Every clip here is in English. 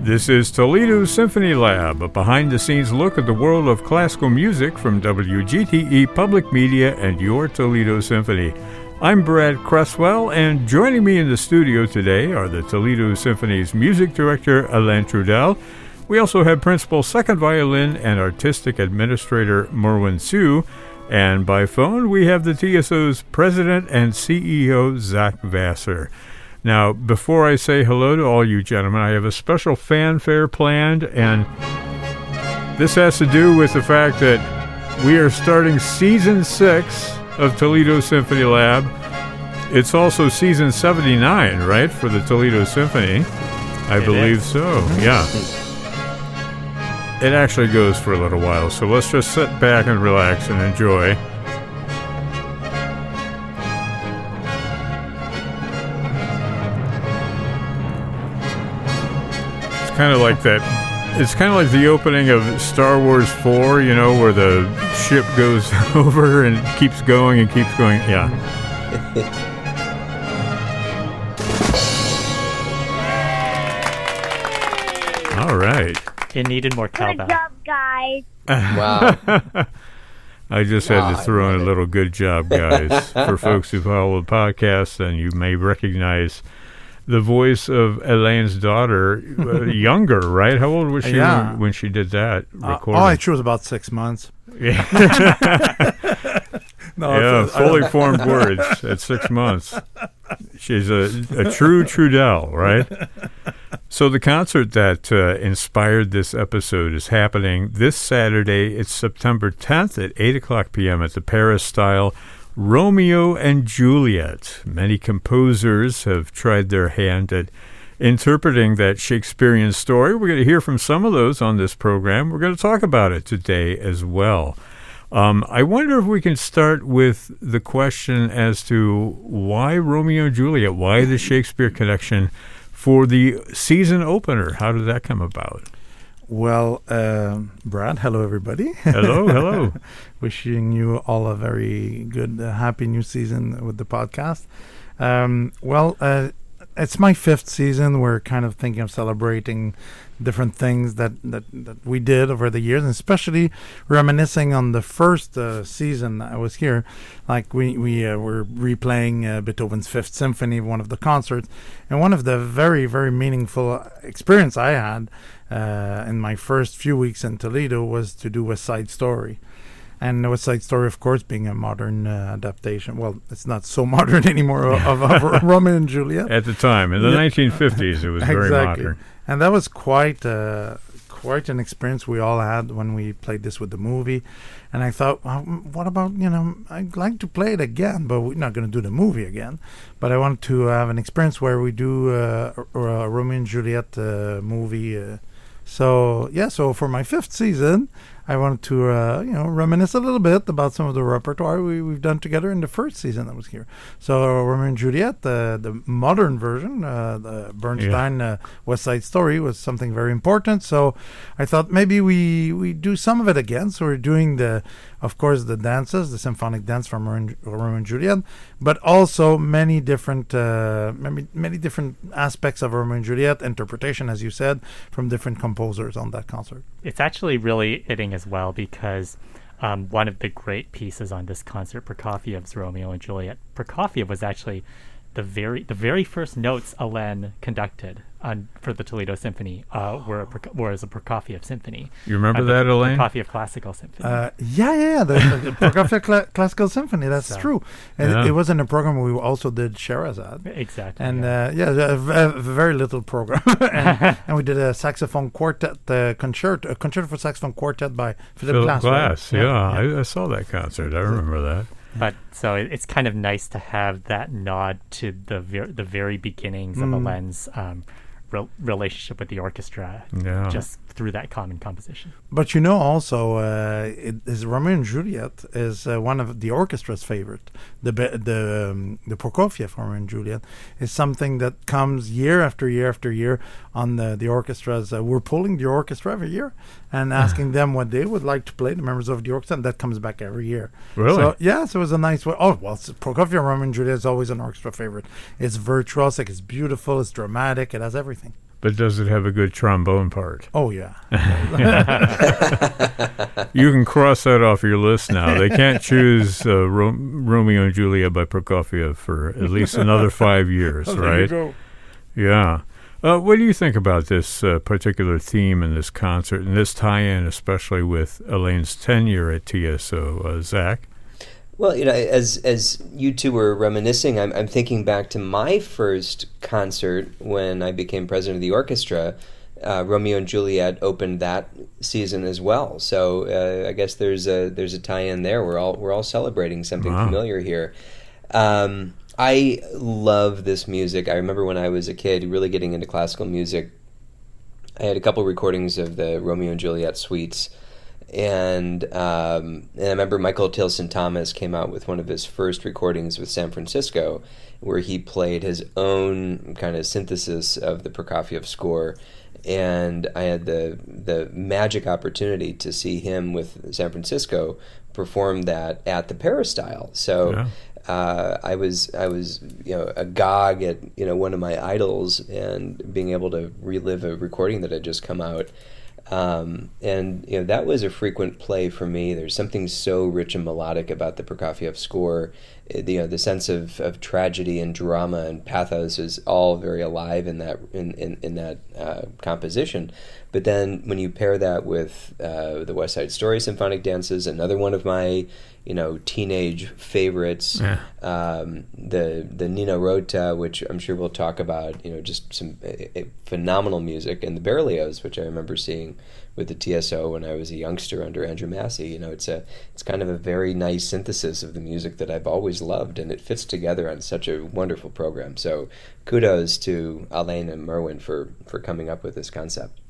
This is Toledo Symphony Lab, a behind-the-scenes look at the world of classical music from WGTE Public Media and your Toledo Symphony. I'm Brad Cresswell, and joining me in the studio today are the Toledo Symphony's music director, Alain Trudel. We also have principal second violin and artistic administrator, Merwin Sue. And by phone, we have the TSO's president and CEO, Zach Vassar. Now, before I say hello to all you gentlemen, I have a special fanfare planned, and this has to do with the fact that we are starting Season 6 of Toledo Symphony Lab. It's also Season 79, right, for the Toledo Symphony? I believe so, yeah. It actually goes for a little while, so let's just sit back and relax and enjoy. Kind of like that. It's kind of like the opening of Star Wars 4, you know, where the ship goes over and keeps going and keeps going. Yeah. All right. It needed more cowbell. Good job, guys. Wow. I just had to throw in a little good job, guys. For folks who follow the podcast, then you may recognize the voice of Elaine's daughter, younger, right? How old was she when she did that recording? She was about 6 months. Yeah, fully formed words at 6 months. She's a true Trudel, right? So the concert that inspired this episode is happening this Saturday. It's September 10th at 8 o'clock p.m. at the Paris-style Romeo and Juliet. Many composers have tried their hand at interpreting that Shakespearean story. We're going to hear from some of those on this program. We're going to talk about it today as well. I wonder if we can start with the question as to why Romeo and Juliet, why the Shakespeare connection for the season opener. How did that come about? Well, Brad, hello, everybody. Hello. Wishing you all a very good, happy new season with the podcast. It's my 5th season. We're kind of thinking of celebrating different things that we did over the years, and especially reminiscing on the first season I was here. Like we were replaying Beethoven's 5th Symphony, one of the concerts, and one of the very, very meaningful experience I had in my first few weeks in Toledo was to do West Side Story. And West Side Story, of course, being a modern adaptation. Well, it's not so modern anymore of Romeo and Juliet. At the time, in the 1950s, it was very modern. And that was quite an experience we all had when we played this with the movie. And I thought, what about, I'd like to play it again, but we're not going to do the movie again. But I wanted to have an experience where we do a Romeo and Juliet movie. So for my 5th season, I wanted to, reminisce a little bit about some of the repertoire we've done together in the first season that was here. So Romeo and Juliet, the modern version, the Bernstein West Side Story was something very important. So I thought maybe we do some of it again. So we're doing of course, the dances, the symphonic dance from Romeo and Juliet, but also many different aspects of Romeo and Juliet interpretation, as you said, from different composers on that concert. It's actually really hitting as well because one of the great pieces on this concert, Prokofiev's Romeo and Juliet. Prokofiev was actually the very first notes Alain conducted for the Toledo Symphony were a Prokofiev symphony. You remember that, Alain? Prokofiev Classical Symphony. The Prokofiev Classical Symphony. That's true. And it was in a program where we also did Sherazade. Exactly. And a very little program. and we did a saxophone quartet a concerto for saxophone quartet by Philip Glass. Right? Yeah. I saw that concert. I remember that. But so it's kind of nice to have that nod to the very beginnings of Alain's relationship with the orchestra, just through that common composition. But also, Romeo and Juliet is one of the orchestra's favorite. The Prokofiev Romeo and Juliet is something that comes year after year after year on the orchestras. We're pulling the orchestra every year and asking them what they would like to play, the members of the orchestra, and that comes back every year. Really? So it was a nice way. Prokofiev Romeo and Juliet is always an orchestra favorite. It's virtuosic, it's beautiful, it's dramatic, it has everything. But does it have a good trombone part? Oh, yeah. You can cross that off your list now. They can't choose Romeo and Juliet by Prokofiev for at least another 5 years, right? There you go. Yeah. What do you think about this particular theme in this concert and this tie-in, especially with Elaine's tenure at TSO? Zach? Well, as you two were reminiscing, I'm thinking back to my first concert when I became president of the orchestra. Romeo and Juliet opened that season as well, so I guess there's a tie-in there. We're all celebrating something familiar here. I love this music. I remember when I was a kid, really getting into classical music. I had a couple recordings of the Romeo and Juliet suites. And I remember Michael Tilson Thomas came out with one of his first recordings with San Francisco, where he played his own kind of synthesis of the Prokofiev score. And I had the magic opportunity to see him with San Francisco perform that at the Peristyle. So I was agog at one of my idols, and being able to relive a recording that had just come out. And that was a frequent play for me. There's something so rich and melodic about the Prokofiev score. The sense of tragedy and drama and pathos is all very alive in that composition. But then when you pair that with the West Side Story symphonic dances, another one of my teenage favorites, the Nina Rota, which I'm sure we'll talk about, just some phenomenal music, and the Berlioz, which I remember seeing with the TSO when I was a youngster under Andrew Massey. It's kind of a very nice synthesis of the music that I've always loved, and it fits together on such a wonderful program. So kudos to Alain and Merwin for coming up with this concept.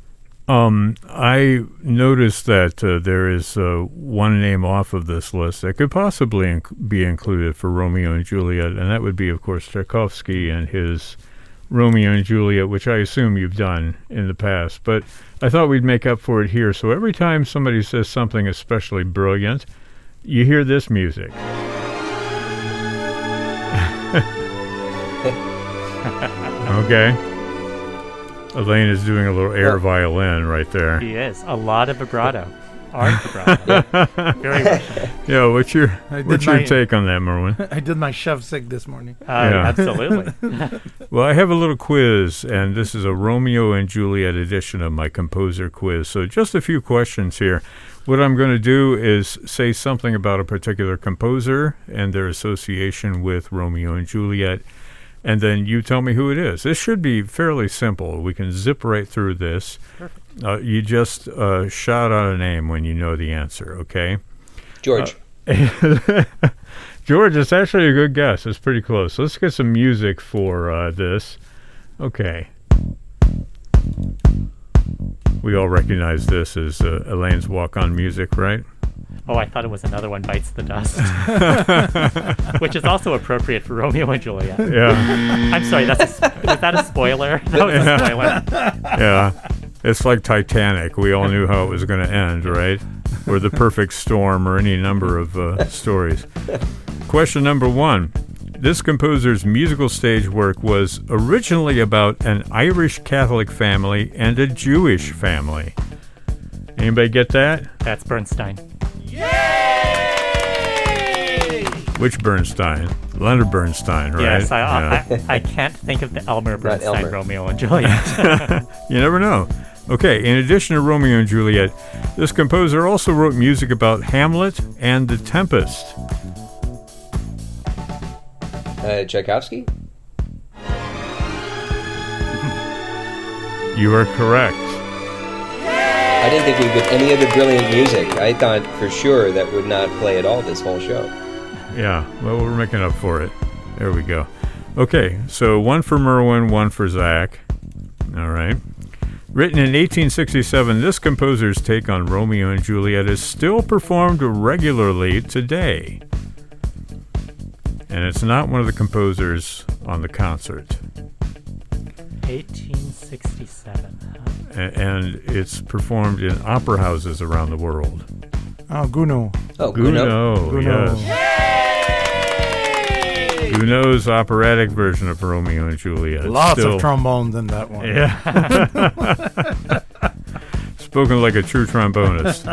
I noticed that there is one name off of this list that could possibly be included for Romeo and Juliet, and that would be, of course, Tchaikovsky and his Romeo and Juliet, which I assume you've done in the past. But I thought we'd make up for it here. So every time somebody says something especially brilliant, you hear this music. Okay. Elaine is doing a little air violin right there. He is. A lot of vibrato. Art vibrato. Very much. Yeah, what's your take on that, Merwin? I did my chef sick this morning. Absolutely. Well, I have a little quiz, and this is a Romeo and Juliet edition of my composer quiz. So just a few questions here. What I'm going to do is say something about a particular composer and their association with Romeo and Juliet, and then you tell me who it is. This should be fairly simple. We can zip right through this. Perfect. You just shout out a name when you know the answer, okay? George. George, it's actually a good guess. It's pretty close. Let's get some music for this. Okay. We all recognize this as Elaine's walk-on music, right? Oh, I thought it was another one, Bites the Dust. Which is also appropriate for Romeo and Juliet. Yeah. I'm sorry, was that a spoiler? That was a spoiler. Yeah. It's like Titanic. We all knew how it was going to end, right? Or The Perfect Storm, or any number of stories. Question number 1. This composer's musical stage work was originally about an Irish Catholic family and a Jewish family. Anybody get that? That's Bernstein. Yay! Which Bernstein? Leonard Bernstein, right? Yes, I can't think of the Elmer Bernstein Elmer. Romeo and Juliet. You never know. Okay, in addition to Romeo and Juliet, this composer also wrote music about Hamlet and The Tempest. Tchaikovsky? You are correct. I didn't think we would any of the brilliant music. I thought for sure that would not play at all this whole show. Yeah, well, we're making up for it. There we go. Okay, so one for Merwin, one for Zach. All right. Written in 1867, this composer's take on Romeo and Juliet is still performed regularly today. And it's not one of the composers on the concert. 1867. And it's performed in opera houses around the world. Oh, Gounod. Oh, Gounod. Gounod, yes. Gounod's operatic version of Romeo and Juliet. Lots of trombones in that one. Yeah. Spoken like a true trombonist.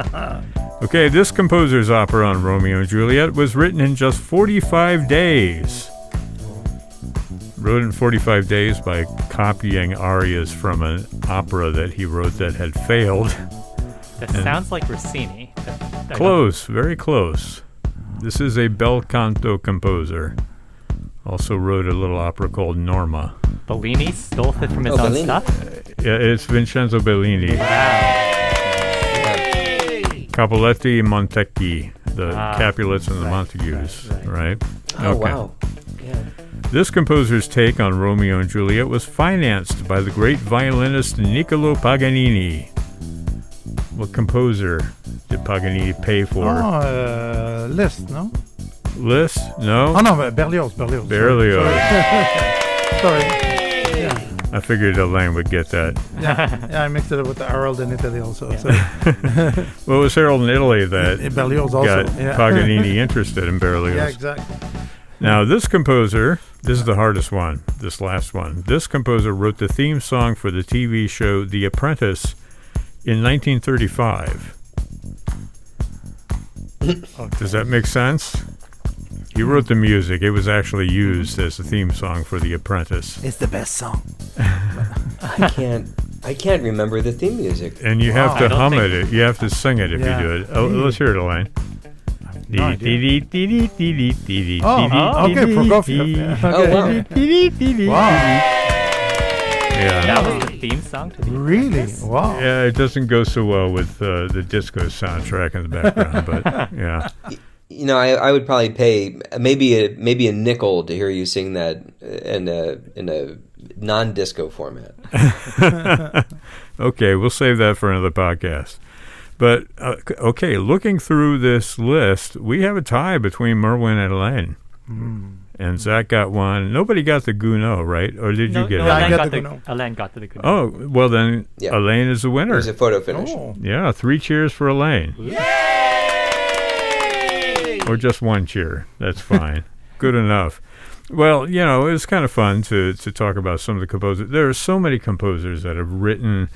Okay, this composer's opera on Romeo and Juliet was written in just 45 days. Wrote in 45 days by copying arias from an opera that he wrote that had failed. That sounds like Rossini. Close, very close. This is a bel canto composer. Also wrote a little opera called Norma. Bellini stole it from his own Bellini. stuff? Yeah, it's Vincenzo Bellini. Wow. Capuletti and Montecchi, the Capulets and the Montagues, right? Oh, wow. Yeah. This composer's take on Romeo and Juliet was financed by the great violinist Niccolo Paganini. What composer did Paganini pay for? Oh, Liszt, no? Liszt? No? Oh, no, Berlioz. Berlioz. Sorry. Yeah. I figured Elaine would get that. Yeah, I mixed it up with the Harold in Italy also. Yeah. So. Well, it was Harold in Italy that Berlioz also. got Paganini interested in Berlioz. Yeah, exactly. Now, this composer, this is the hardest one, this last one. This composer wrote the theme song for the TV show The Apprentice in 1935. Does that make sense? He wrote the music. It was actually used as the theme song for The Apprentice. It's the best song. I can't remember the theme music. And you have to I don't hum think- it. You have to sing it if Yeah. you do it. Oh, let's hear it, Elaine. No idea. Oh, okay, Prokofiev. Oh, wow. Wow. Yeah. That was the theme song to the Really? Apprentice? Wow. Yeah, it doesn't go so well with the disco soundtrack in the background, but yeah. You know, I would probably pay maybe a nickel to hear you sing that in a non-disco format. Okay, we'll save that for another podcast. But, okay, looking through this list, we have a tie between Merwin and Elaine. And Zach got one. Nobody got the Gounod, right? Or did you get I it? got the Gounod. Alain got to the Gounod. Oh, well then, Yeah. Elaine is the winner. There's a photo finish. Oh. Yeah, 3 cheers for Elaine. Or just 1 cheer. That's fine. Good enough. Well, you know, it was kind of fun to talk about some of the composers. There are so many composers that have written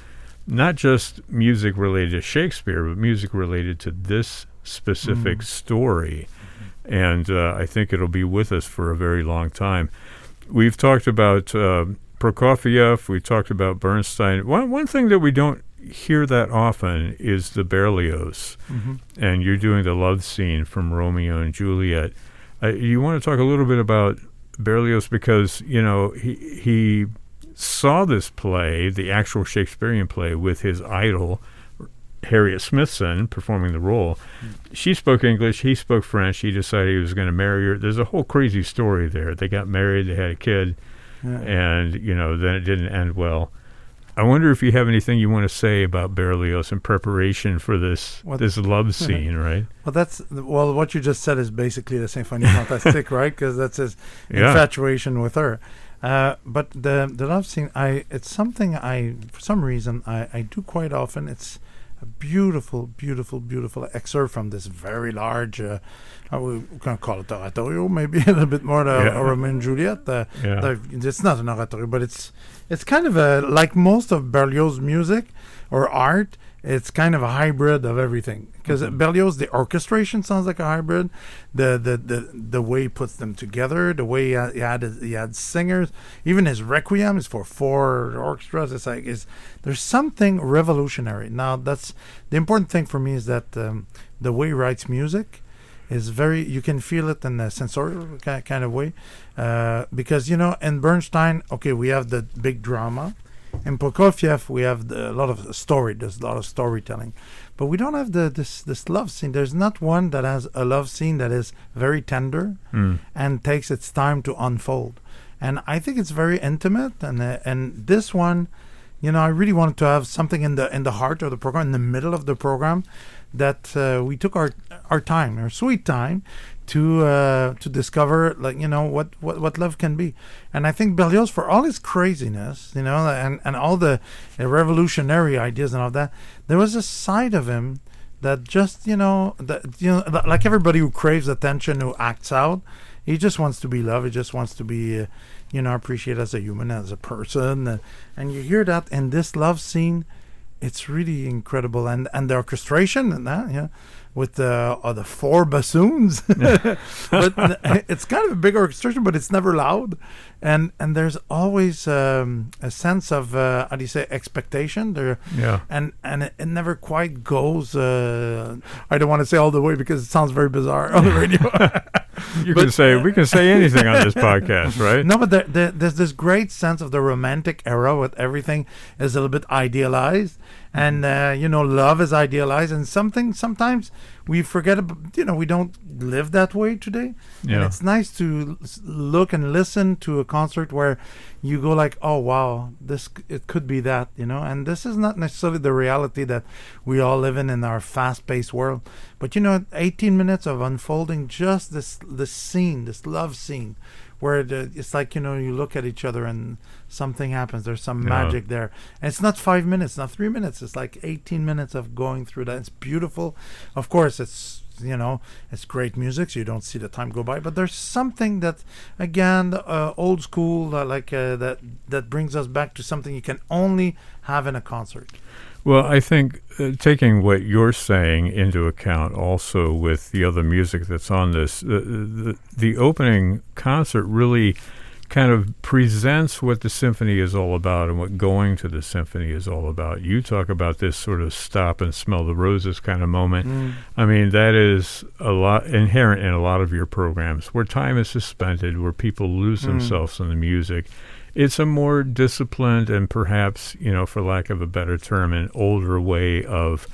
not just music related to Shakespeare, but music related to this specific story. And I think it'll be with us for a very long time. We've talked about Prokofiev. We talked about Bernstein. One thing that we don't hear that often is the Berlioz. And you're doing the love scene from Romeo and Juliet. You want to talk a little bit about Berlioz because, you know, he saw this play, the actual Shakespearean play, with his idol, Harriet Smithson, performing the role. She spoke English, he spoke French. He decided he was going to marry her. There's a whole crazy story there. They got married, they had a kid, and, you know, then it didn't end well. I wonder if you have anything you want to say about Berlioz in preparation for this love scene, right? Well, what you just said is basically the Symphonie Fantastique, right? Because that's his infatuation with her. But the love scene, it's something for some reason I do quite often. It's a beautiful, beautiful, beautiful excerpt from this very large, we can call it oratorio, maybe a little bit more Romeo and Juliet. It's not an oratorio, but it's kind of like most of Berlioz' music or art. It's kind of a hybrid of everything. Because Berlioz, the orchestration sounds like a hybrid. The way he puts them together, the way he had singers, even his Requiem is for 4 orchestras. It's like there's something revolutionary. Now that's the important thing for me is that the way he writes music is you can feel it in a sensorial kind of way. Because, you know, in Bernstein, okay, we have the big drama. In Prokofiev, we have a lot of story. There's a lot of storytelling, but we don't have this love scene. There's not one that has a love scene that is very tender and takes its time to unfold. And I think it's very intimate. And this one, you know, I really wanted to have something in the heart of the program, in the middle of the program, that we took our time, our sweet time, to discover, like, you know, what love can be. And I think Berlioz, for all his craziness, you know, and all the revolutionary ideas and all that, there was a side of him that just, like everybody who craves attention, who acts out, He just wants to be loved. He just wants to be, appreciated as a human, as a person. And you hear that in this love scene. It's really incredible, and the orchestration and that, with the 4 bassoons. But it's kind of a big orchestration, but it's never loud, and there's always a sense of how do you say, expectation there. Yeah. And it never quite goes. I don't want to say all the way because it sounds very bizarre on the radio. We can say anything on this podcast, right? No, but there's this great sense of the romantic era with everything is a little bit idealized, and love is idealized, and sometimes we forget about, we don't live that way today. Yeah. And it's nice to look and listen to a concert where you go like, oh wow, it could be that, and this is not necessarily the reality that we all live in our fast-paced world, but 18 minutes of unfolding just this scene, this love scene, where it's like, you look at each other and something happens. There's some magic there. And it's not 5 minutes, not 3 minutes. It's like 18 minutes of going through that. It's beautiful. Of course, it's great music, so you don't see the time go by. But there's something that, again, old school, that brings us back to something you can only have in a concert. Well, I think taking what you're saying into account also with the other music that's on this, the opening concert really kind of presents what the symphony is all about and what going to the symphony is all about. You talk about this sort of stop and smell the roses kind of moment. I mean, that is a lot inherent in a lot of your programs where time is suspended, where people lose themselves in the music. It's a more disciplined and perhaps, for lack of a better term, an older way of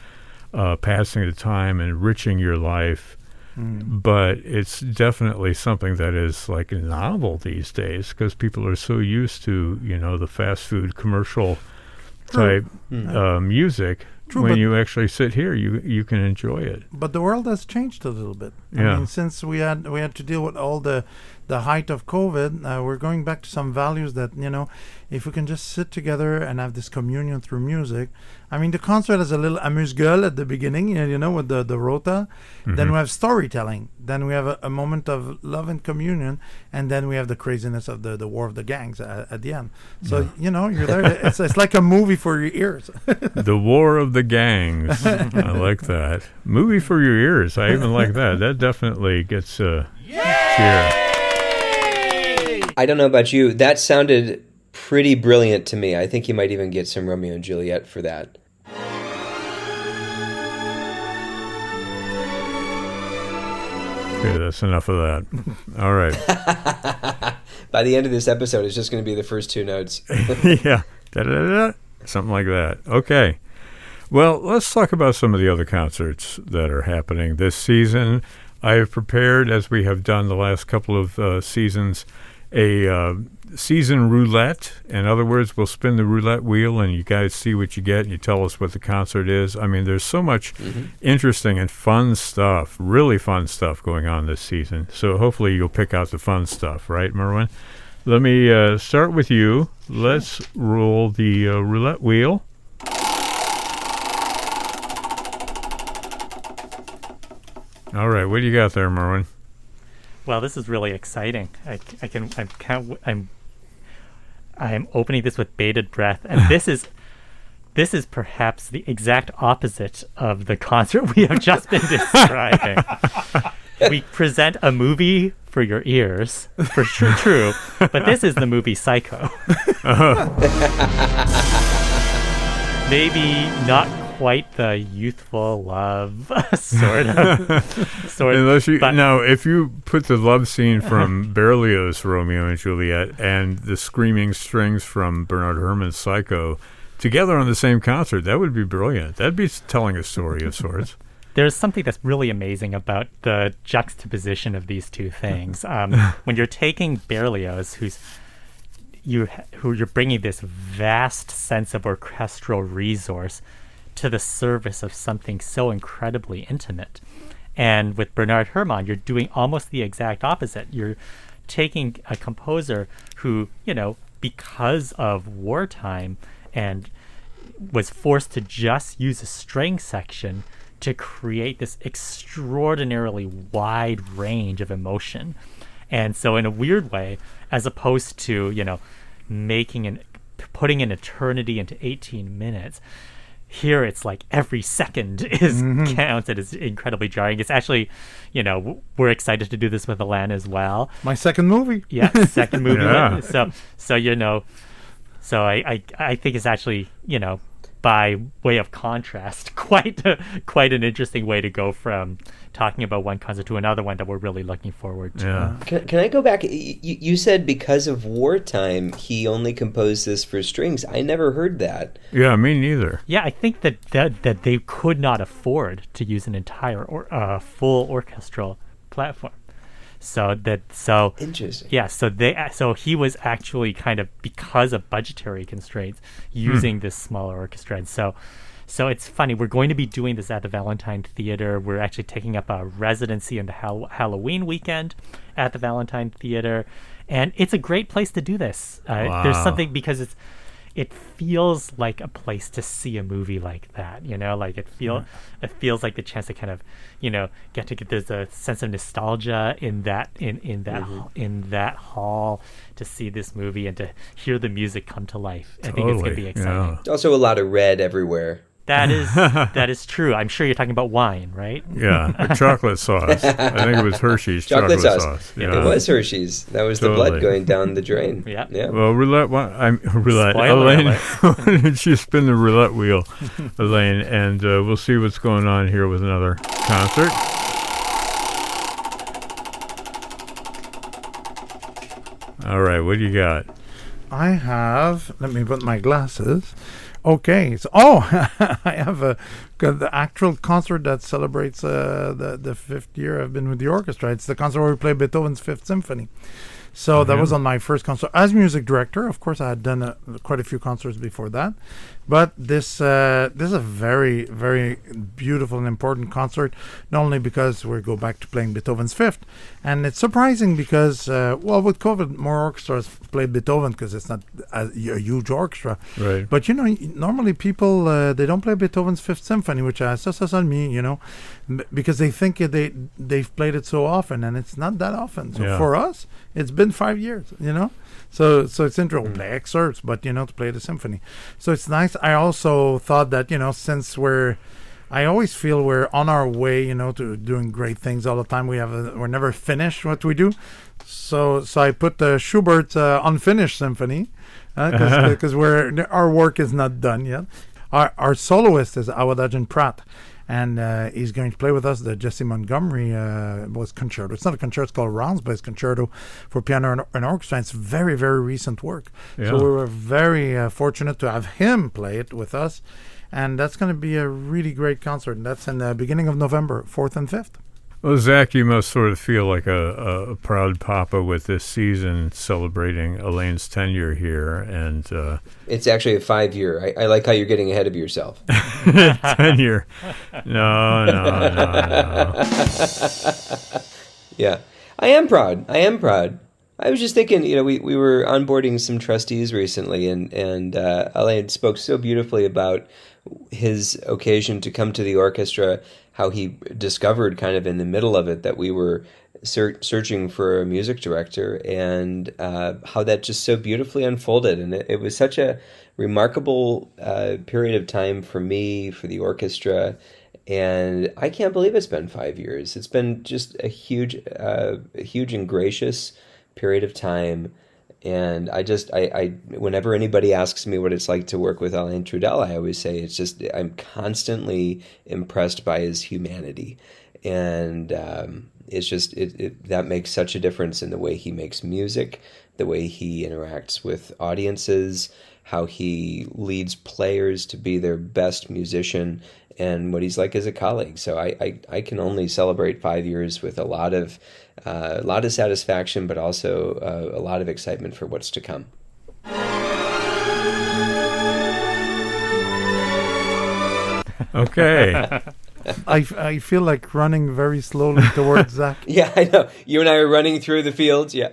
passing the time, enriching your life. But it's definitely something that is like novel these days because people are so used to, the fast food commercial type music. True, when you actually sit here, you can enjoy it. But the world has changed a little bit. Yeah. I mean, since we had to deal with all the height of COVID, we're going back to some values that, if we can just sit together and have this communion through music. I mean, the concert has a little amuse-gueule at the beginning, with the rota. Then we have storytelling. Then we have a moment of love and communion. And then we have the craziness of the War of the Gangs at the end. So, you're there. It's like a movie for your ears. The War of the Gangs. I like that. Movie for your ears. I even like that. That definitely gets a cheer. I don't know about you. That sounded pretty brilliant to me. I think you might even get some Romeo and Juliet for that. Okay, that's enough of that. All right. By the end of this episode, it's just going to be the first 2 notes. Yeah. Da-da-da-da. Something like that. Okay. Well, let's talk about some of the other concerts that are happening this season. I have prepared, as we have done the last couple of seasons, a season roulette. In other words, we'll spin the roulette wheel and you guys see what you get and you tell us what the concert is. I mean, there's so much interesting and fun stuff, really fun stuff going on this season. So hopefully you'll pick out the fun stuff, right, Merwin? Let me start with you. Let's roll the roulette wheel. All right, what do you got there, Merwin? Well, this is really exciting. I'm opening this with bated breath, and this is perhaps the exact opposite of the concert we have just been describing. We present a movie for your ears, for sure, true, but this is the movie Psycho. Maybe not quite the youthful love sort of. Unless you now, if you put the love scene from Berlioz' Romeo and Juliet and the screaming strings from Bernard Herrmann's Psycho together on the same concert, that would be brilliant. That'd be telling a story of sorts. There's something that's really amazing about the juxtaposition of these two things. When you're taking Berlioz, who you're bringing this vast sense of orchestral resource to the service of something so incredibly intimate. And with Bernard Herrmann, you're doing almost the exact opposite. You're taking a composer who, because of wartime and was forced to just use a string section to create this extraordinarily wide range of emotion. And so in a weird way, as opposed to, putting an eternity into 18 minutes, here it's like every second is counts, and it's incredibly jarring. It's actually, we're excited to do this with Alain as well. My second movie. Yeah, second movie. Yeah. So I think it's actually, by way of contrast, quite an interesting way to go from talking about one concert to another one that we're really looking forward to. Yeah. Can I go back? You said because of wartime, he only composed this for strings. I never heard that. Yeah, me neither. Yeah, I think that they could not afford to use an entire full orchestral platform. So Interesting. Yeah, so he was actually kind of, because of budgetary constraints, using this smaller orchestra. And so it's funny. We're going to be doing this at the Valentine Theater. We're actually taking up a residency in the Halloween weekend at the Valentine Theater, and it's a great place to do this. Wow. There's something, because it feels like a place to see a movie like that, like it feels like the chance to kind of, there's a sense of nostalgia in that hall to see this movie and to hear the music come to life. I think it's going to be exciting. Yeah. There's also a lot of red everywhere. That is true. I'm sure you're talking about wine, right? Yeah, a chocolate sauce. I think it was Hershey's chocolate sauce. Yeah. It was Hershey's. That was the blood going down the drain. Yeah. Well, roulette. Spoiler Alain, alert. why don't you spin the roulette wheel, Alain, and we'll see what's going on here with another concert. All right, what do you got? I have. Let me put my glasses. Okay, so I have the actual concert that celebrates the 5th year I've been with the orchestra. It's the concert where we play Beethoven's Fifth Symphony. So that was on my first concert as music director. Of course, I had done quite a few concerts before that, but this is a very, very beautiful and important concert. Not only because we go back to playing Beethoven's Fifth, and it's surprising because with COVID, more orchestras played Beethoven because it's not a huge orchestra. Right. But normally people they don't play Beethoven's Fifth Symphony, which ça on me, because they think they've played it so often, and it's not that often. So for us, it's been 5 years, So it's interesting. Play excerpts, but to play the symphony. So it's nice. I also thought that since I always feel we're on our way, to doing great things all the time. We're never finished what we do. So I put the Schubert's Unfinished Symphony because our work is not done yet. Our soloist is Awadadjan Pratt. And he's going to play with us the Jesse Montgomery was concerto. It's not a concerto, it's called Rounds, but it's concerto for piano and orchestra. It's very, very recent work. Yeah. So we were very fortunate to have him play it with us. And that's going to be a really great concert. And that's in the beginning of November, 4th and 5th. Well, Zach, you must sort of feel like a proud papa with this season celebrating Alain's tenure here. And it's actually a 5-year. I like how you're getting ahead of yourself. tenure. No. Yeah. I am proud. I was just thinking, we were onboarding some trustees recently, and Alain spoke so beautifully about his occasion to come to the orchestra, how he discovered kind of in the middle of it that we were searching for a music director, and how that just so beautifully unfolded. And it was such a remarkable period of time for me, for the orchestra, and I can't believe it's been 5 years. It's been just a huge and gracious period of time. And I whenever anybody asks me what it's like to work with Alain Trudel, I always say I'm constantly impressed by his humanity, and it's just that makes such a difference in the way he makes music, the way he interacts with audiences, how he leads players to be their best musician, and what he's like as a colleague. So I can only celebrate 5 years with a lot of satisfaction, but also a lot of excitement for what's to come. Okay. I feel like running very slowly towards Zach. Yeah, I know. You and I are running through the fields. Yeah.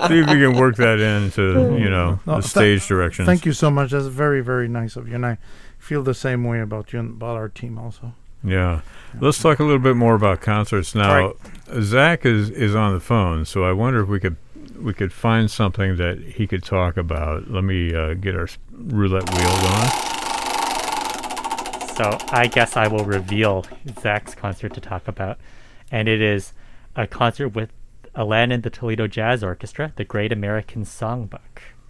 See if you can work that into, the stage directions. Thank you so much. That's very, very nice of you. And I feel the same way about you and about our team also. Yeah. Let's talk a little bit more about concerts now. Right. Zach is on the phone, so I wonder if we could find something that he could talk about. Let me get our roulette wheel going. So I guess I will reveal Zach's concert to talk about, and it is a concert with Alain and the Toledo Jazz Orchestra, the Great American Songbook.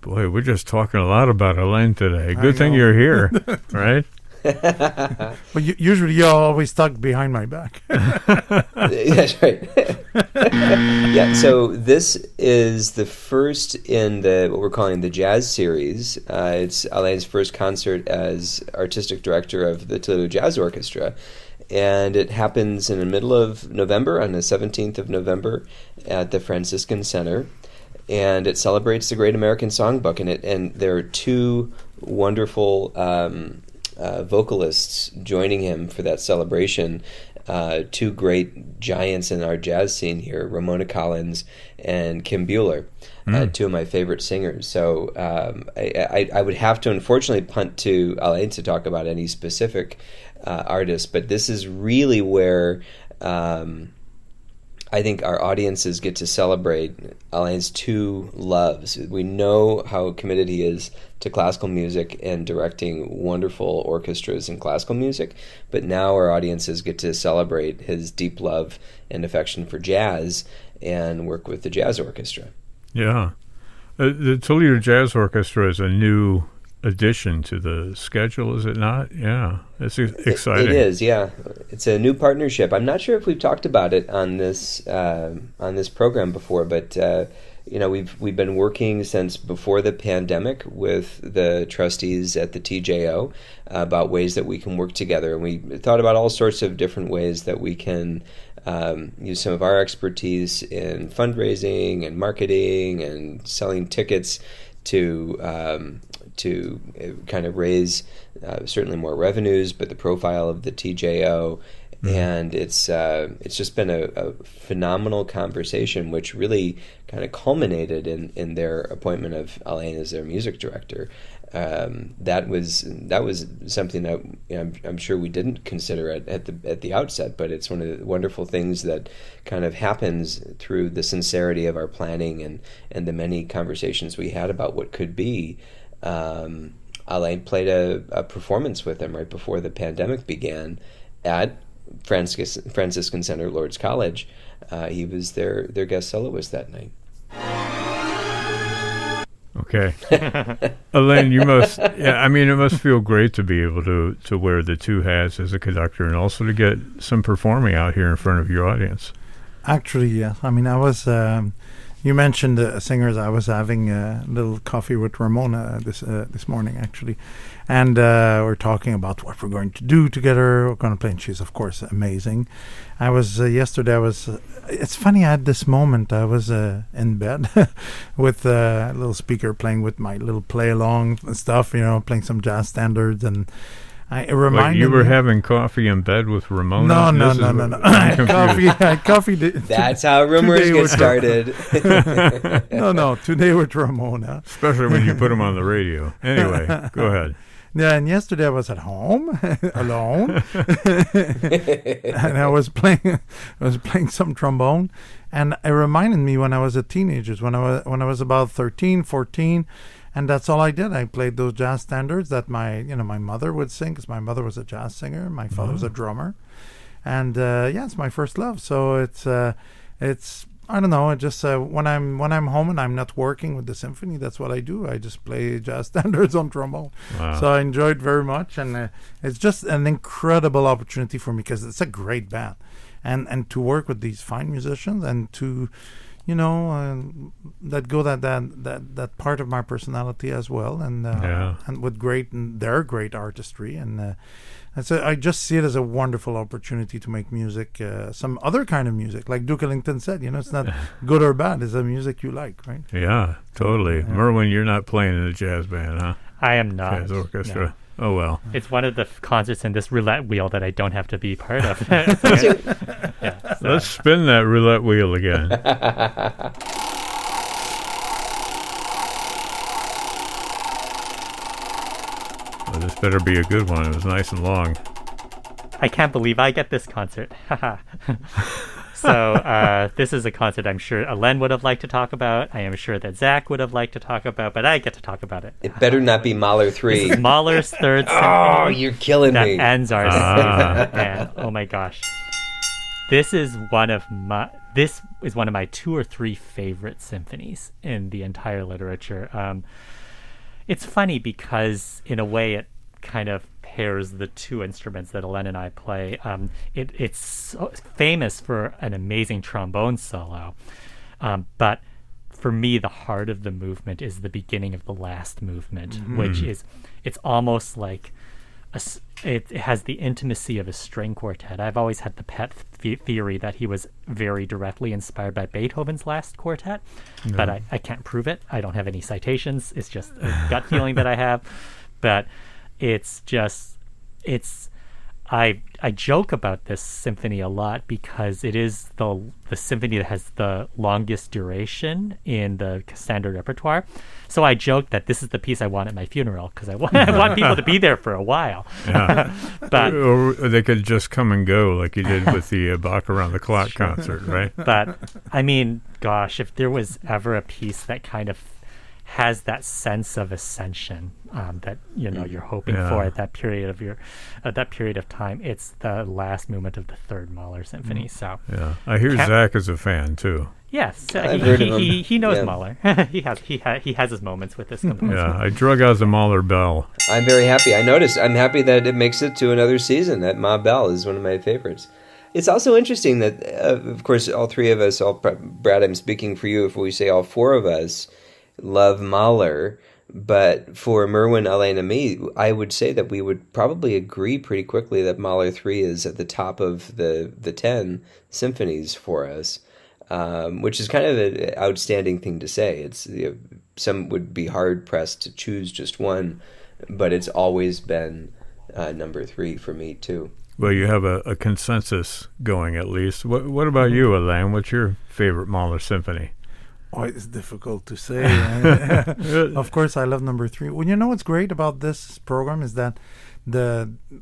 Boy, we're just talking a lot about Alain today. Good I thing know. you're here, right? But usually you always talk behind my back. That's right. Yeah, so this is the first in what we're calling the Jazz Series. It's Alain's first concert as artistic director of the Toledo Jazz Orchestra. And it happens in the middle of November, on the 17th of November, at the Franciscan Center. And it celebrates the Great American Songbook. And there are two wonderful vocalists joining him for that celebration. Two great giants in our jazz scene here, Ramona Collins and Kim Buehler, two of my favorite singers. So I would have to unfortunately punt to Alain to talk about any specific artists, but this is really where I think our audiences get to celebrate Alain's two loves. We know how committed he is to classical music and directing wonderful orchestras and classical music, but now our audiences get to celebrate his deep love and affection for jazz and work with the jazz orchestra. Yeah. The Toledo Jazz Orchestra is a new addition to the schedule, is it not? Yeah. It's exciting. It is, yeah. It's a new partnership. I'm not sure if we've talked about it on this program before, but we've been working since before the pandemic with the trustees at the TJO about ways that we can work together, and we thought about all sorts of different ways that we can use some of our expertise in fundraising and marketing and selling tickets to kind of raise certainly more revenues, but the profile of the TJO. And it's just been a phenomenal conversation, which really kind of culminated in their appointment of Alain as their music director. That was something that I'm sure we didn't consider at the outset, but it's one of the wonderful things that kind of happens through the sincerity of our planning and the many conversations we had about what could be. Alain played a performance with them right before the pandemic began at Franciscan Center Lord's College. He was their guest soloist that night. Okay. Alain, you must, it must feel great to be able to wear the two hats as a conductor and also to get some performing out here in front of your audience. Actually, yes. I mean, I was... you mentioned singers. I was having a little coffee with Ramona this morning, actually. And we're talking about what we're going to do together. We're going to play, and she's, of course, amazing. I was, yesterday, it's funny, I had this moment. I was in bed with a little speaker playing with my little play-along stuff, playing some jazz standards, and it reminded you were me. having coffee in bed with Ramona? No. Coffee. That's how rumors get started. No, today with Ramona. Especially when you put them on the radio. Anyway, go ahead. Yeah, and yesterday I was at home alone, and I was playing some trombone, and it reminded me when I was a teenager, when I was about 13, 14. And that's all I did. I played those jazz standards that my mother would sing, because my mother was a jazz singer. My father was a drummer. And it's my first love. So it's I don't know. It just when I'm home and I'm not working with the symphony, that's what I do. I just play jazz standards on trombone. Wow. So I enjoy it very much, and it's just an incredible opportunity for me because it's a great band, and to work with these fine musicians and to that go that part of my personality as well, and with their great artistry, and so I just see it as a wonderful opportunity to make music, some other kind of music, like Duke Ellington said. It's not good or bad; it's the music you like, right? Yeah, totally. Yeah. Merwin, you're not playing in a jazz band, huh? I am not. Jazz orchestra. No. Oh, well. It's one of the concerts in this roulette wheel that I don't have to be part of. Let's spin that roulette wheel again. Well, this better be a good one. It was nice and long. I can't believe I get this concert. So this is a concert I'm sure Alain would have liked to talk about. I am sure that Zach would have liked to talk about, but I get to talk about it. It better not be Mahler 3. This is Mahler's third symphony. Oh, you're killing that me. ends our season. And, oh my gosh. This is one of my 2 or 3 favorite symphonies in the entire literature. It's funny because in a way it kind of pairs the 2 instruments that Alain and I play. It's so famous for an amazing trombone solo, but for me the heart of the movement is the beginning of the last movement, which is, it's almost like it has the intimacy of a string quartet. I've always had the pet theory that he was very directly inspired by Beethoven's last quartet, but I can't prove it. I don't have any citations. It's just a gut feeling that I have. But I joke about this symphony a lot because it is the symphony that has the longest duration in the standard repertoire. So I joke that this is the piece I want at my funeral because I want people to be there for a while. Yeah. But or they could just come and go like you did with the Bach Around the Clock concert, right? But I mean, gosh, if there was ever a piece that kind of has that sense of ascension that you're hoping for at that period of time, it's the last movement of the third Mahler symphony. So I hear Zach is a fan too. Yes, I've heard of him. he knows Yeah. Mahler. he has his moments with this composer. Yeah, I drug out the Mahler bell. I'm very happy. I'm happy that it makes it to another season. That Ma Bell is one of my favorites. It's also interesting that, of course, all 3 of us, Brad, I'm speaking for you if we say all 4 of us love Mahler, but for Merwin, Alain, and me, I would say that we would probably agree pretty quickly that Mahler 3 is at the top of the 10 symphonies for us, which is kind of an outstanding thing to say. It's some would be hard-pressed to choose just one, but it's always been number 3 for me, too. Well, you have a consensus going at least. What about you, Alain? What's your favorite Mahler symphony? Oh, it's difficult to say. Of course, I love number 3. Well, you know what's great about this program is that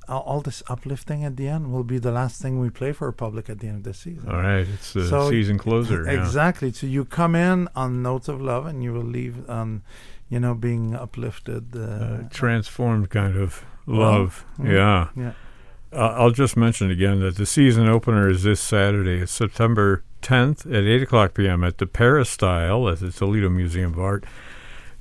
all this uplifting at the end will be the last thing we play for our public at the end of the season. All right, it's the season closer. Exactly. So you come in on notes of love, and you will leave on, being uplifted, transformed kind of love. Yeah. I'll just mention again that the season opener is this Saturday. It's September 10th at 8 o'clock p.m. at the Peristyle at the Toledo Museum of Art.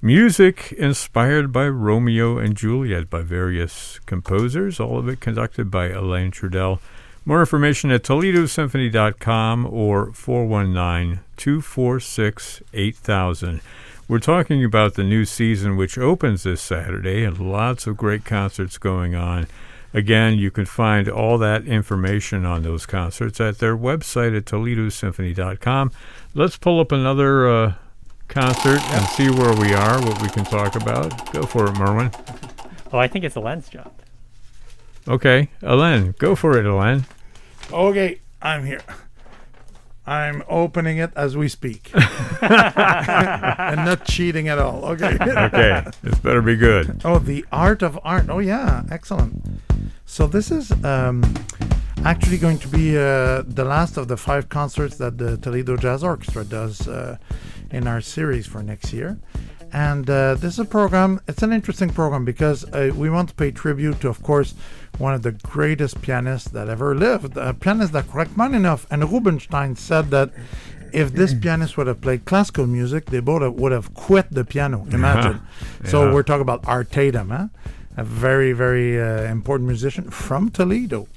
Music inspired by Romeo and Juliet by various composers, all of it conducted by Alain Trudel. More information at toledosymphony.com or 419-246-8000. We're talking about the new season, which opens this Saturday, and lots of great concerts going on. Again, you can find all that information on those concerts at their website at toledosymphony.com. Let's pull up another concert and see where we are, what we can talk about. Go for it, Merwin. Oh, I think it's Alain's job. Okay, Alain. Go for it, Alain. Okay, I'm here. I'm opening it as we speak. And not cheating at all. Okay. Okay, this better be good. Oh, The Art of Art. Oh, yeah. Excellent. So this is actually going to be the last of the 5 concerts that the Toledo Jazz Orchestra does in our series for next year. And this is a program, it's an interesting program because we want to pay tribute to, of course, one of the greatest pianists that ever lived. A pianist that, Rachmaninoff and Rubinstein said that if this pianist would have played classical music, they both would have quit the piano. Imagine. Yeah. So we're talking about Art Tatum, a very, very important musician from Toledo.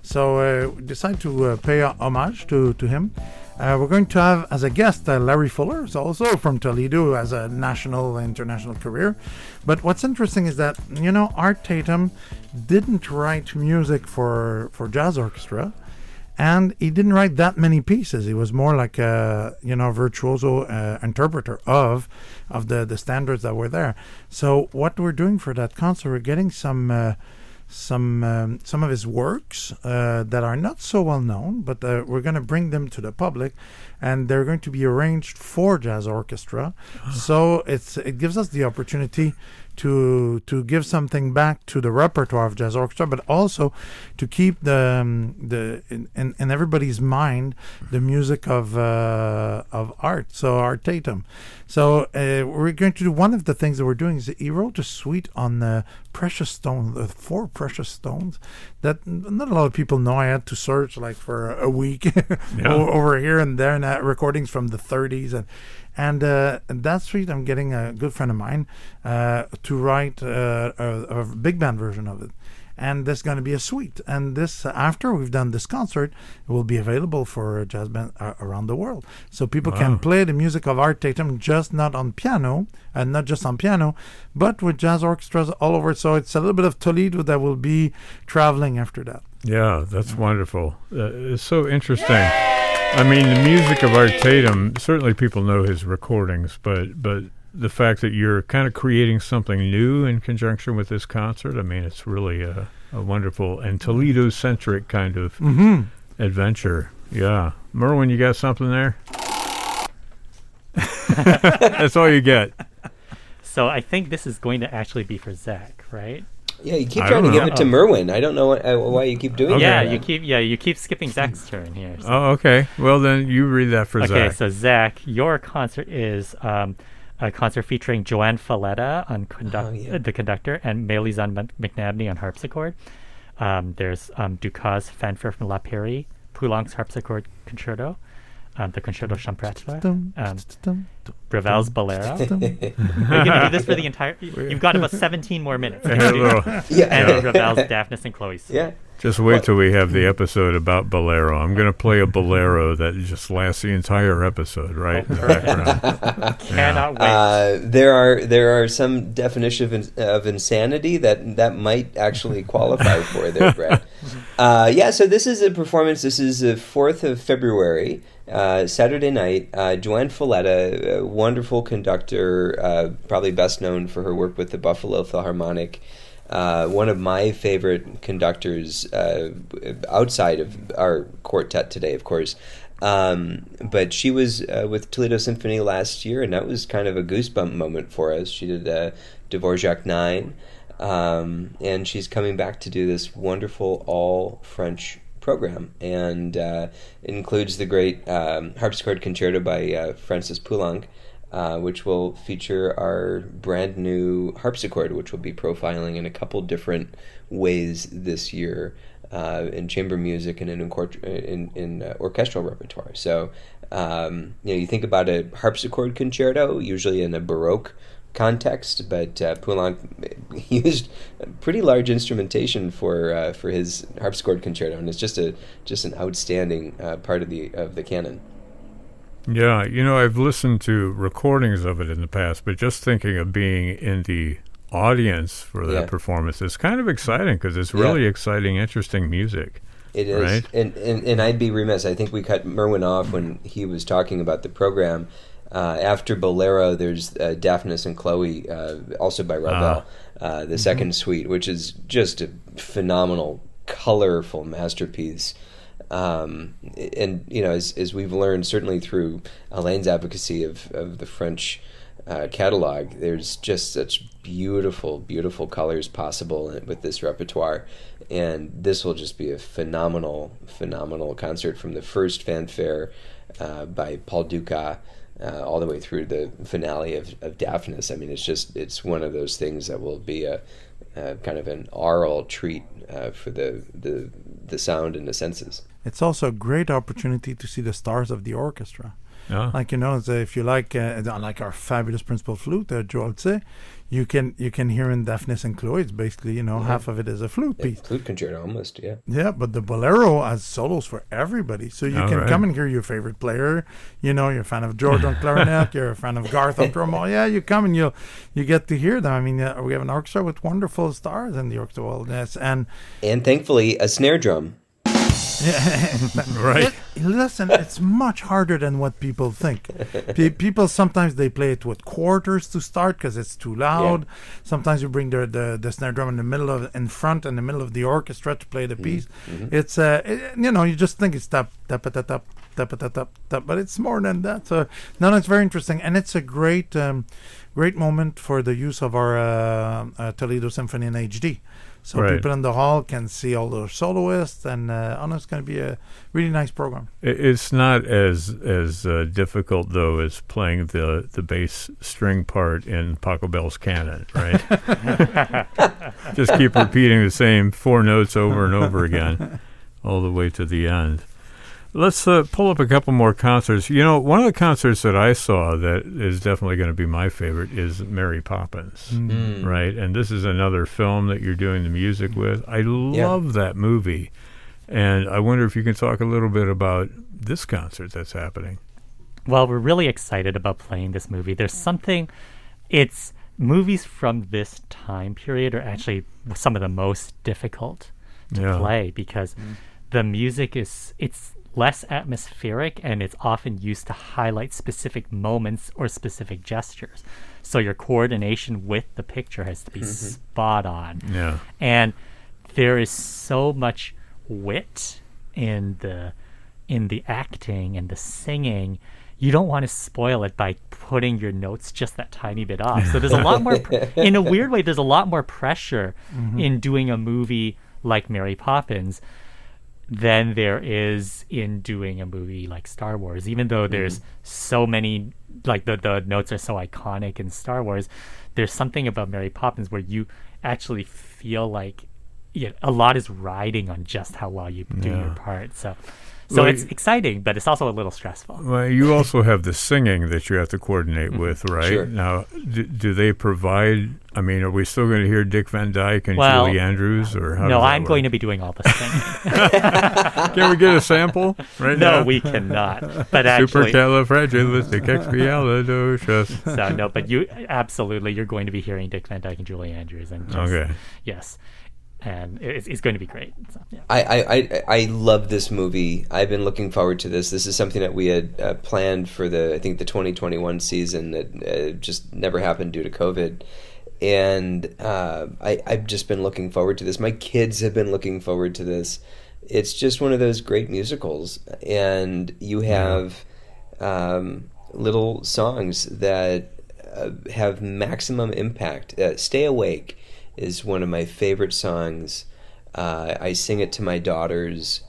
So we decided to pay homage to him. We're going to have as a guest Larry Fuller, who's also from Toledo, who has a national, international career. But what's interesting is that, Art Tatum didn't write music for jazz orchestra, and he didn't write that many pieces. He was more like a, virtuoso interpreter of the standards that were there. So what we're doing for that concert, we're getting some of his works that are not so well known, but we're going to bring them to the public, and they're going to be arranged for jazz orchestra. So it gives us the opportunity to give something back to the repertoire of jazz orchestra, but also to keep in everybody's mind the music of Art. So Art Tatum. So we're going to do, one of the things that we're doing is he wrote a suite on the precious stones, the 4 precious stones that not a lot of people know. I had to search like for a week over here and there, and recordings from the 30s, and that suite I'm getting a good friend of mine to write a big band version of it. And there's going to be a suite. And this, after we've done this concert, it will be available for jazz bands around the world. So people can play the music of Art Tatum, just not on piano, and not just on piano, but with jazz orchestras all over. So it's a little bit of Toledo that will be traveling after that. Yeah, that's wonderful. It's so interesting. I mean, the music of Art Tatum, certainly people know his recordings, but the fact that you're kind of creating something new in conjunction with this concert, I mean, it's really a wonderful and Toledo-centric kind of adventure. Yeah. Merwin, you got something there? That's all you get. So I think this is going to actually be for Zach, right? Yeah, you keep trying to give it to Merwin. I don't know why you keep doing that. You keep skipping Zach's turn here. So. Oh, okay. Well, then you read that for Zach. Okay, so Zach, your concert is a concert featuring Joanne Falletta on the conductor and Mélisande McNabney on harpsichord. There's Ducas Fanfare from La Péri, Poulenc's harpsichord concerto, the Concerto Champêtre, Ravel's Bolero. We're going to do this for the entire... You've got about 17 more minutes. And Ravel's Daphnis and Chloe's. Yeah. Just wait till we have the episode about Bolero. I'm going to play a Bolero that just lasts the entire episode, right? In the background. Cannot wait. There are some definition of insanity that might actually qualify for there, Brad. So this is a performance. This is the 4th of February, Saturday night. Joanne Falletta, a wonderful conductor, probably best known for her work with the Buffalo Philharmonic. One of my favorite conductors outside of our quartet today, of course. But she was with Toledo Symphony last year, and that was kind of a goosebump moment for us. She did Dvorak 9, and she's coming back to do this wonderful all-French program, and it includes the great harpsichord concerto by Francis Poulenc, which will feature our brand new harpsichord, which will be profiling in a couple different ways this year in chamber music and in orchestral repertoire. So, you think about a harpsichord concerto, usually in a Baroque context, but Poulenc used pretty large instrumentation for his harpsichord concerto, and it's just an outstanding part of the canon. Yeah, I've listened to recordings of it in the past, but just thinking of being in the audience for that performance is kind of exciting because it's really exciting, interesting music. It is, right? And I'd be remiss. I think we cut Merwin off when he was talking about the program. After Bolero, there's Daphnis and Chloe, also by Ravel, the second suite, which is just a phenomenal, colorful masterpiece. And as we've learned, certainly through Alain's advocacy of the French catalog, there's just such beautiful, beautiful colors possible with this repertoire, and this will just be a phenomenal, phenomenal concert from the first fanfare by Paul Dukas all the way through the finale of Daphnis. I mean, it's one of those things that will be a kind of an aural treat for the sound and the senses. It's also a great opportunity to see the stars of the orchestra. Yeah. If you like our fabulous principal flute, Joe Altse, you can hear in Daphnis and Chloe. It's basically half of it is a flute piece. Flute concerto, almost, yeah. Yeah, but the Bolero has solos for everybody, so you can come and hear your favorite player. You're a fan of George on clarinet, you're a fan of Garth on trombone. Yeah, you come and you get to hear them. I mean, we have an orchestra with wonderful stars in the orchestra. Well, yes, and thankfully a snare drum. Right. Listen, it's much harder than what people think. People sometimes they play it with quarters to start because it's too loud. Yeah. Sometimes you bring the snare drum in front in the middle of the orchestra to play the piece. Mm-hmm. It's you just think it's tap tap tap tap but it's more than that. No, it's very interesting, and it's a great moment for the use of our Toledo Symphony in HD. So Right. people in the hall can see all the soloists, and it's going to be a really nice program. It's not as difficult though as playing the bass string part in Paco Bell's canon, right? Just keep repeating the same 4 notes over and over again, all the way to the end. Let's pull up a couple more concerts. One of the concerts that I saw that is definitely going to be my favorite is Mary Poppins, right? And this is another film that you're doing the music with. I love that movie. And I wonder if you can talk a little bit about this concert that's happening. Well, we're really excited about playing this movie. It's movies from this time period are actually some of the most difficult to play because the music it's less atmospheric and it's often used to highlight specific moments or specific gestures. So your coordination with the picture has to be spot on. Yeah. And there is so much wit in the acting and the singing. You don't want to spoil it by putting your notes just that tiny bit off. So there's a lot more, in a weird way, there's a lot more pressure in doing a movie like Mary Poppins than there is in doing a movie like Star Wars. Even though there's so many, like the notes are so iconic in Star Wars, there's something about Mary Poppins where you actually feel like a lot is riding on just how well you do your part. So it's exciting, but it's also a little stressful. Well, you also have the singing that you have to coordinate with, right? Sure. Now, do they provide, are we still going to hear Dick Van Dyke and Julie Andrews? Or how No, does that I'm work? going to be doing all the singing. Can we get a sample right now? No, we cannot. But actually, Supercalifragilisticexpialidocious. so no, but you're going to be hearing Dick Van Dyke and Julie Andrews, and yes, and it's going to be great. So, yeah. I love this movie. I've been looking forward to this. This is something that we had planned for the 2021 season that just never happened due to COVID. And I've just been looking forward to this. My kids have been looking forward to this. It's just one of those great musicals. And you have little songs that have maximum impact. Stay Awake is one of my favorite songs. I sing it to my daughters.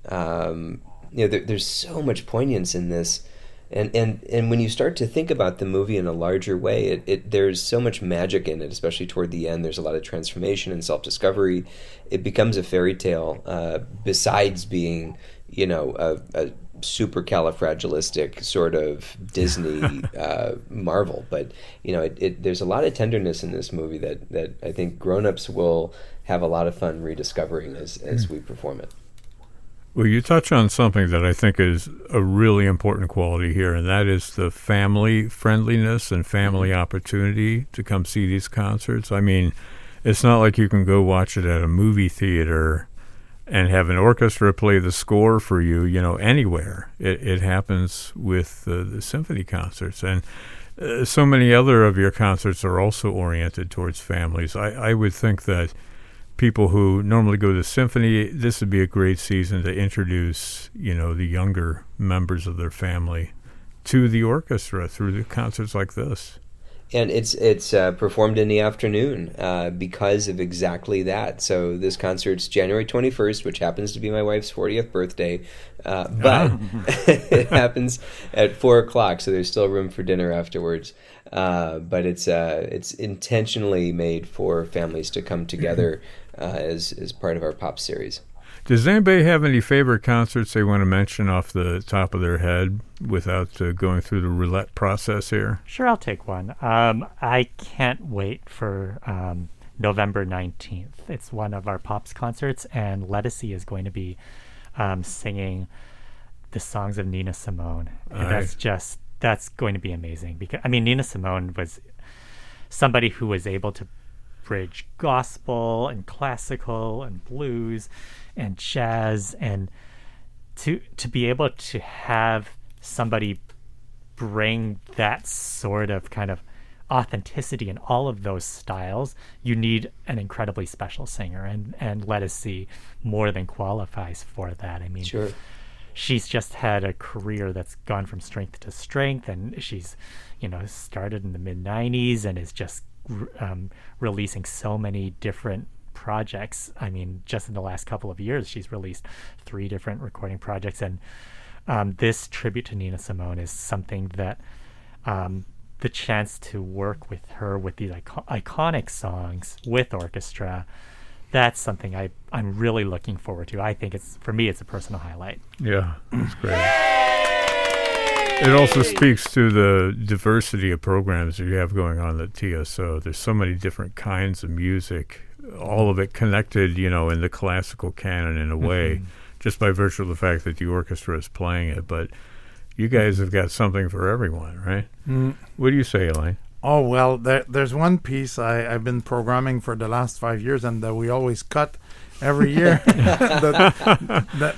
There's so much poignance in this, and when you start to think about the movie in a larger way, there's so much magic in it, especially toward the end. There's a lot of transformation and self-discovery. It becomes a fairy tale, besides being, a supercalifragilistic sort of Disney marvel. But there's a lot of tenderness in this movie that I think grown-ups will have a lot of fun rediscovering as we perform it. Well, you touch on something that I think is a really important quality here, and that is the family friendliness and family opportunity to come see these concerts. It's not like you can go watch it at a movie theater and have an orchestra play the score for you, anywhere. It happens with the symphony concerts. And so many other of your concerts are also oriented towards families. I would think that people who normally go to symphony, this would be a great season to introduce, the younger members of their family to the orchestra through the concerts like this. And it's performed in the afternoon because of exactly that. So this concert's January 21st, which happens to be my wife's 40th birthday. But it happens at 4 o'clock, so there's still room for dinner afterwards. But it's intentionally made for families to come together as part of our pop series. Does anybody have any favorite concerts they want to mention off the top of their head without going through the roulette process here? Sure, I'll take one. I can't wait for November 19th. It's one of our Pops concerts, and Lettucey is going to be singing the songs of Nina Simone. And that's going to be amazing because, Nina Simone was somebody who was able to bridge gospel and classical and blues and jazz, and to be able to have somebody bring that sort of kind of authenticity in all of those styles, you need an incredibly special singer, and Lettucey more than qualifies for that. Sure. she's just had a career that's gone from strength to strength, and she's, started in the mid '90s and is just releasing so many different projects. I mean, just in the last couple of years, she's released 3 different recording projects, and this tribute to Nina Simone is something that the chance to work with her with these iconic songs with orchestra, that's something I'm really looking forward to. I think for me, it's a personal highlight. Yeah, that's great. It also speaks to the diversity of programs that you have going on at TSO. There's so many different kinds of music, all of it connected, in the classical canon in a way, just by virtue of the fact that the orchestra is playing it. But you guys have got something for everyone, right? What do you say, Elaine? Oh, well, there's one piece I've been programming for the last 5 years, and that we always cut every year.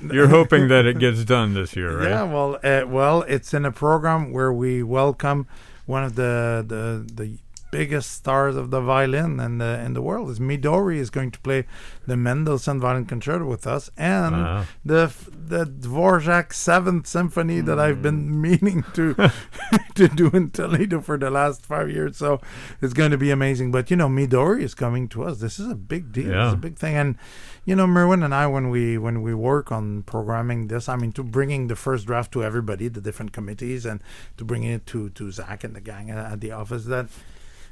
You're hoping that it gets done this year, right? Yeah, well, it's in a program where we welcome one of the biggest stars of the violin in the world. Is Midori is going to play the Mendelssohn Violin Concerto with us, and the Dvorak 7th Symphony that I've been meaning to do in Toledo for the last 5 years. So it's going to be amazing. But Midori is coming to us. This is a big deal. Yeah. It's a big thing. And Merwin and I, when we work on programming this, to bringing the first draft to everybody, the different committees, and to bring it to Zach and the gang at the office, that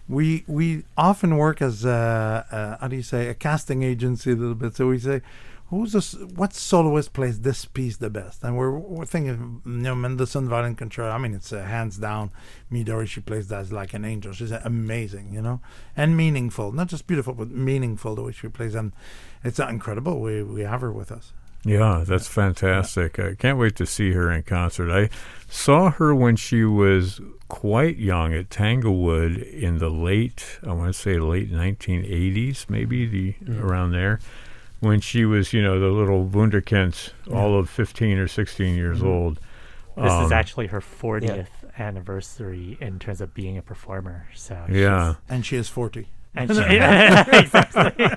we often work as a casting agency a little bit. So we say, what soloist plays this piece the best? And we're thinking, Mendelssohn Violin Concerto. It's hands down Midori. She plays that like an angel. She's amazing, and meaningful. Not just beautiful, but meaningful the way she plays. And it's incredible. We have her with us. Yeah, that's fantastic. I can't wait to see her in concert. I saw her when she was quite young at Tanglewood in the late 1980s, maybe around there, when she was, the little Wunderkind, all of 15 or 16 years old. This is actually her 40th anniversary in terms of being a performer. So and she is 40. And exactly.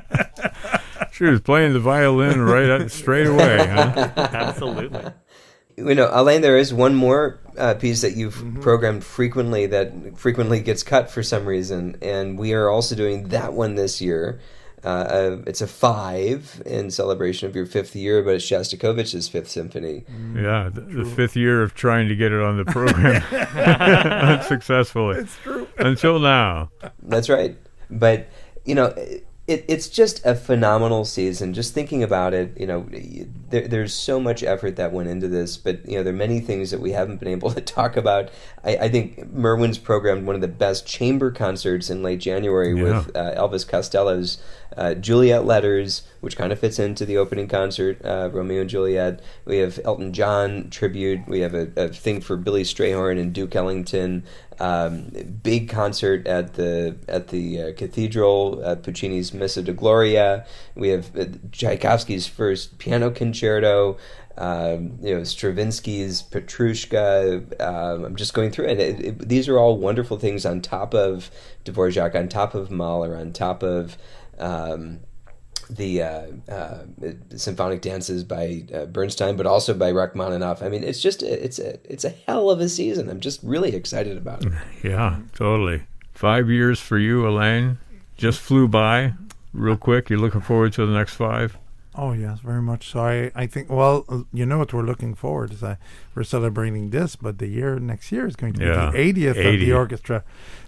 She was playing the violin straight away, huh? Absolutely. Alain, there is one more piece that you've programmed frequently that frequently gets cut for some reason, and we are also doing that one this year. It's a 5 in celebration of your 5th year, but it's Shostakovich's 5th Symphony. Yeah, the 5th year of trying to get it on the program unsuccessfully. It's true. Until now. That's right. But, it's just a phenomenal season. Just thinking about it, there's so much effort that went into this, but there are many things that we haven't been able to talk about. I think Merwin's programmed one of the best chamber concerts in late January with Elvis Costello's Juliet Letters, which kind of fits into the opening concert, Romeo and Juliet. We have Elton John tribute. We have a thing for Billy Strayhorn and Duke Ellington. Big concert at the Cathedral, Puccini's Missa de Gloria. We have Tchaikovsky's first piano concerto. Stravinsky's Petrushka. I'm just going through it. These are all wonderful things on top of Dvorak, on top of Mahler, on top of the symphonic dances by Bernstein, but also by Rachmaninoff. It's just it's a hell of a season. I'm just really excited about it. Yeah, totally. 5 years for you, Elaine. Just flew by real quick. You're looking forward to the next 5? Oh, yes, very much so. I think, what we're looking forward is we're celebrating this, but next year is going to be the 80th of the orchestra.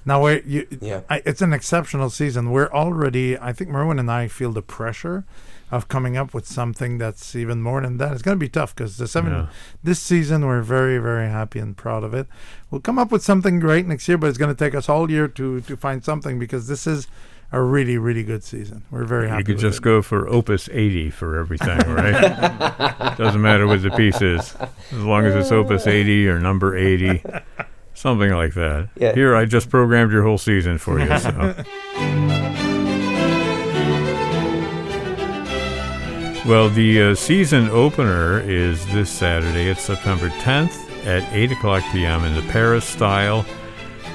Now, it's an exceptional season. We're already, I think Merwin and I feel the pressure of coming up with something that's even more than that. It's going to be tough because this season we're very, very happy and proud of it. We'll come up with something great next year, but it's going to take us all year to find something because this is a really, really good season. We're very happy. You could just go for Opus 80 for everything, right? Doesn't matter what the piece is, as long as it's Opus 80 or number 80, something like that. Yeah. Here, I just programmed your whole season for you. So. Well, the season opener is this Saturday. It's September 10th at 8 o'clock p.m. in the Paris style.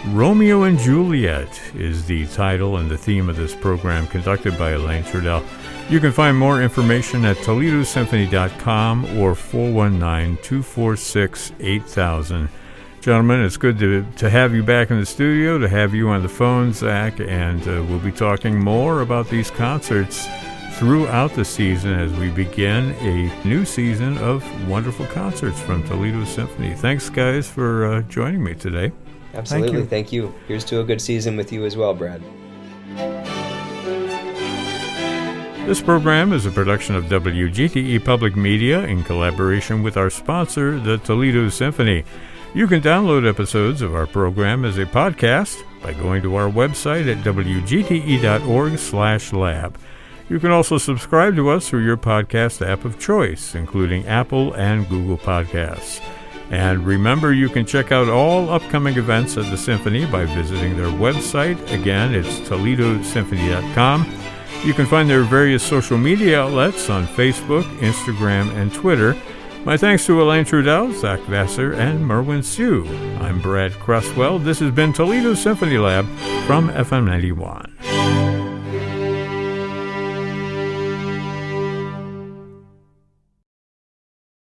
Romeo and Juliet is the title and the theme of this program, conducted by Elaine Trudel. You can find more information at ToledoSymphony.com or 419-246-8000. Gentlemen, it's good to have you back in the studio, to have you on the phone, Zach, and we'll be talking more about these concerts throughout the season as we begin a new season of wonderful concerts from Toledo Symphony. Thanks, guys, for joining me today. Absolutely. Thank you. Here's to a good season with you as well, Brad. This program is a production of WGTE Public Media in collaboration with our sponsor, the Toledo Symphony. You can download episodes of our program as a podcast by going to our website at wgte.org/lab. You can also subscribe to us through your podcast app of choice, including Apple and Google Podcasts. And remember, you can check out all upcoming events at the Symphony by visiting their website. Again, it's ToledoSymphony.com. You can find their various social media outlets on Facebook, Instagram, and Twitter. My thanks to Elaine Trudell, Zach Vassar, and Merwin Sue. I'm Brad Cresswell. This has been Toledo Symphony Lab from FM 91.